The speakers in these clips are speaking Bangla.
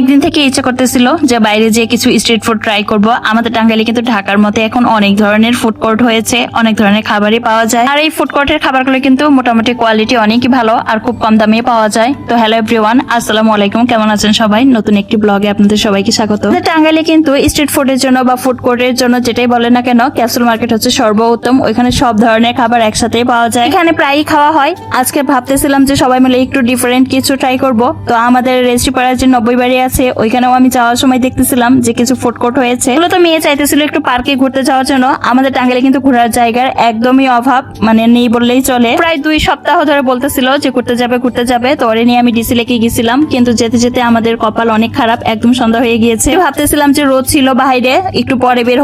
অনেকদিন থেকে ইচ্ছা করতেছিল যে বাইরে যেয়ে কিছু স্ট্রিট ফুড ট্রাই করব। আমাদের টাঙ্গাইলে কিন্তু ঢাকার মতো এখন অনেক ধরনের ফুড কোর্ট হয়েছে, অনেক ধরনের খাবারই পাওয়া যায়। আর এই ফুড কোর্টের খাবারগুলো কিন্তু মোটামুটি কোয়ালিটি অনেকই ভালো আর খুব কম দামে পাওয়া যায়। তো হ্যালো এভরিওয়ান, আসসালামু আলাইকুম, কেমন আছেন সবাই? নতুন একটি ব্লগে আপনাদের সবাইকে স্বাগত। টাঙ্গাইলে কিন্তু স্ট্রিট ফুডের জন্য বা ফুড কোর্টের জন্য যেটাই বলে না কেন, ক্যাপসুল মার্কেট হচ্ছে সর্বোত্তম। ওইখানে সব ধরনের খাবার একসাথেই পাওয়া যায়, এখানে প্রায়ই খাওয়া হয়। আজকে ভাবতেছিলাম যে সবাই মিলে একটু ডিফারেন্ট কিছু ট্রাই করব। তো আমাদের রেজিস্ট্রিপাড়ার যে 90 বাড়ি আছে ওইখানেও আমি যাওয়ার সময় দেখতেছিলাম যে কিছু ফুড কোর্ট হয়েছে। তো মেয়ে চাইতেছিল একটু পার্কে ঘুরতে যাওয়ার জন্য। আমাদের টাঙ্গাইলে কিন্তু ঘোরার জায়গার একদমই অভাব, মানে নেই বললেই চলে। প্রায় 2 সপ্তাহ ধরে বলতেছিল যে ঘুরতে যাবে। তো ওরে নিয়ে আমি ডিসি লেকে গেছিলাম, কিন্তু যেতে যেতে আমাদের কপাল অনেক খারাপ, একদম সন্ধ্যা হয়ে গিয়েছে। ভাবতেছিলাম যে রোদ ছিল বাইরে, একটু পরে বের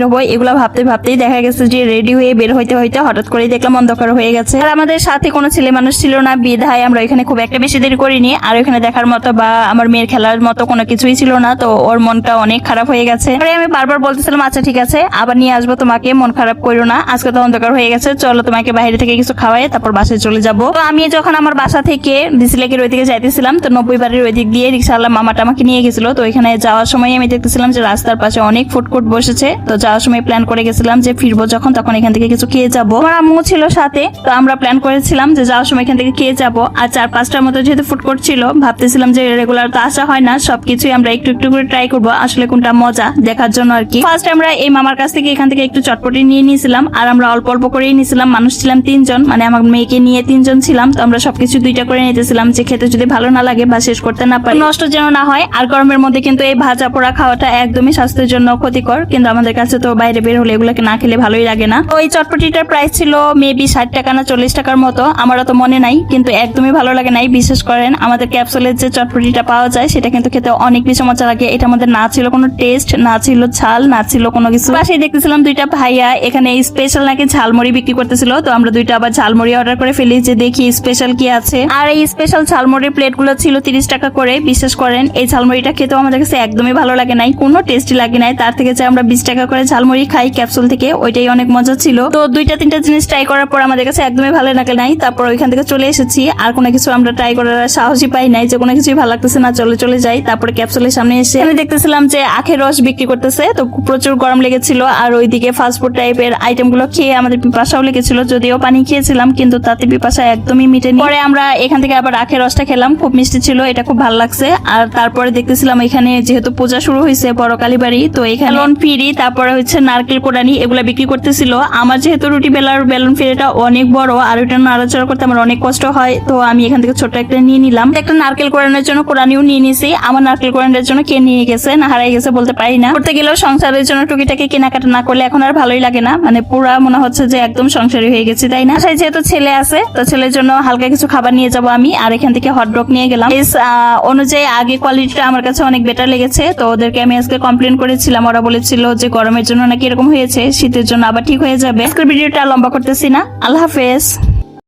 হবো এগুলা ভাবতেই দেখা গেছে যে রেডি হয়ে বের হইতে হঠাৎ করে দেখলাম অন্ধকার হয়ে গেছে। আর আমাদের সাথে কোনো ছেলে মানুষ ছিল না, বিধায় আমরা ওইখানে খুব একটা বেশি দেরি করিনি। আর ওইখানে দেখার মতো বা আমার মেয়ের খেলার মতো কোনো কিছুই ছিল না। তো ওর মনটা অনেক খারাপ হয়ে গেছে। আমি বারবার বলতেছিলাম আচ্ছা ঠিক আছে, আবার নিয়ে আসবো তোমাকে, মন খারাপ করো না, আজকে তো অন্ধকার হয়ে গেছে, চলো তোমাকে বাইরে থেকে কিছু খাওয়াই তারপর বাসায় চলে যাবো। তো আমি যখন আমার বাসা থেকে ডিসি লেকের ওইদিকে যাইতেছিলাম, তো 90 বাড়ির ওইদিক দিয়ে রিক্সাওয়ালা মামাটা আমাকে নিয়ে গেছিল। তো ওইখানে যাওয়ার সময় আমি দেখতেছিলাম যে রাস্তার পাশে অনেক ফুড কোর্ট বসেছে। তো যাওয়ার সময় প্ল্যান করে গেছিলাম যে ফিরবো যখন তখন এখান থেকে কিছু খেয়ে যাবো। আমার আম্মু ছিল সাথে, তো আমরা প্ল্যান করেছিলাম যে যাওয়ার সময় এখান থেকে খেয়ে যাবো। আর 4-5টার মতো যেহেতু ফুড কোর্ট ছিল, ভাবতেছিলাম যে রেগুলার তো আসা হয় না, সবকিছুই আমরা একটু একটু করে ট্রাই করবো, আসলে কোনটা মজা দেখার জন্য আর কি। ফার্স্ট আমরা এই মামার কাছ থেকে এখান থেকে একটু চটপটি নিয়ে নিয়েছিলাম। আর আমরা অল্প অল্প করেই নিয়েছিলাম, মানুষ ছিলাম 3 জন, মানে আমার মেয়েকে নিয়ে 3 জন ছিলাম। তো আমরা সবকিছু 2টা করে নিতেছিলাম, যে খেতে যদি ভালো না লাগে বা শেষ করতে না পারি, নষ্ট যেন না হয়। আর গরমের মধ্যে কিন্তু এই ভাজা পোড়া খাওয়াটা একদমই স্বাস্থ্যের জন্য ক্ষতিকর, কিন্তু আমাদের কাছে তো বাইরে বের হলে এগুলোকে না খেলে ভালোই লাগে না। তো এই চটপটিটার প্রাইস ছিল মেবি 60 টাকা না 40 টাকার মতো, আমারও তো মনে নাই, কিন্তু একদমই ভালো লাগে নাই। বিশেষ করেন আমাদের ক্যাপসুলের যে চটপটিটা পাওয়া যায় সেটা কিন্তু খেতে অনেক বেশি মজা লাগে। এটার মধ্যে না ছিল কোনো টেস্ট, না ছিল ঝাল, না ছিল কোনো কিছু। পাশেই দেখতেছিলাম 2টা ভাইয়া এখানে স্পেশাল নাকি ঝালমুড়ি বিক্রি করতেছিল। তো আমরা 2টা আবার ঝালমুড়ি অর্ডার করে ফেলি যে দেখি স্পেশাল কি আছে। আর এই স্পেশাল ঝালমুড়ির প্লেট গুলো ছিল 30 টাকা করে। বিশ্বাস করেন এই ঝালমুড়িটা খেতেও আমাদের কাছে একদমই ভালো লাগে নাই, কোনো টেস্টি লাগে নাই। তার থেকে যে আমরা 20 টাকা করে ঝালমুড়ি খাই ক্যাপসুল থেকে, ওইটাই অনেক মজা ছিল। তো 2-3টা জিনিস ট্রাই করার পর আমাদের কাছে একদমই ভালো লাগে নাই। তারপর ওইখান থেকে চলে এসেছি, আর কোনো কিছু আমরা ট্রাই করার সাহসই পাই নাই, যে কোনো কিছুই ভালো লাগতেছে না, চলে যাই। তারপরে ক্যাপসুলের সামনে এসে আমি দেখতেছিলাম যে আখের রস বিক্রি করতেছে। তো প্রচুর গরম লেগেছিল, আর ওইদিকে ফাস্টফুড টাইপের আইটেম গুলো খেয়ে আমাদের পিপাসাও লেগেছিল। যদিও পানি খেয়েছিলাম, কিন্তু তাতে পিপাসা একদমই মিটেনি। পরে আমরা এখান থেকে আবার আখের রসটা খেলাম, খুব মিষ্টি ছিল, এটা খুব ভালো লাগছে। আর তারপরে দেখতেছিলাম এখানে যেহেতু পূজা শুরু হয়েছে বড় কালীবাড়ি, তো এখানে বেলুন ফিরি, তারপরে হচ্ছে নারকেল কোড়ানি, এগুলা বিক্রি করতেছিল। আমার যেহেতু রুটি বেলার বেলুন ফিরিটা অনেক বড়, আর ওইটা নাড়াচাড়া করতে আমার অনেক কষ্ট হয়, তো আমি এখান থেকে ছোট একটা নিয়ে নিলাম। একটা নারকেল কোড়ানোর জন্য কোড়ানিও নিয়ে নিছি। আমার নারকেল কোড়ানোর জন্য কে নিয়ে গেছে না হারাই গেছে বলতে পারি না। করতে গেলেও সংসারের জন্য টুকিটাকে কেনাকাটা না করলে এখন আর ভালোই লাগে না, মানে পুরা মনে হচ্ছে যে একদম সংসারী হয়ে গেছে, তাই না? যেহেতু ছেলে আছে, তো ছেলের জন্য হালকা কিছু খাবার নিয়ে যাব আমি। আর এখান থেকে হটডগ নিয়ে গেলাম। অনুযায়ী আগে কোয়ালিটিটা আমার কাছে অনেক বেটার লেগেছে। তো ওদেরকে আমি আজকে কমপ্লেন করেছিলাম, ওরা বলেছিল যে গরমের জন্য নাকি এরকম হয়েছে, শীতের জন্য আবার ঠিক হয়ে যাবে। আজকের ভিডিওটা লম্বা করতেছি না, আল্লাহ হাফেজ।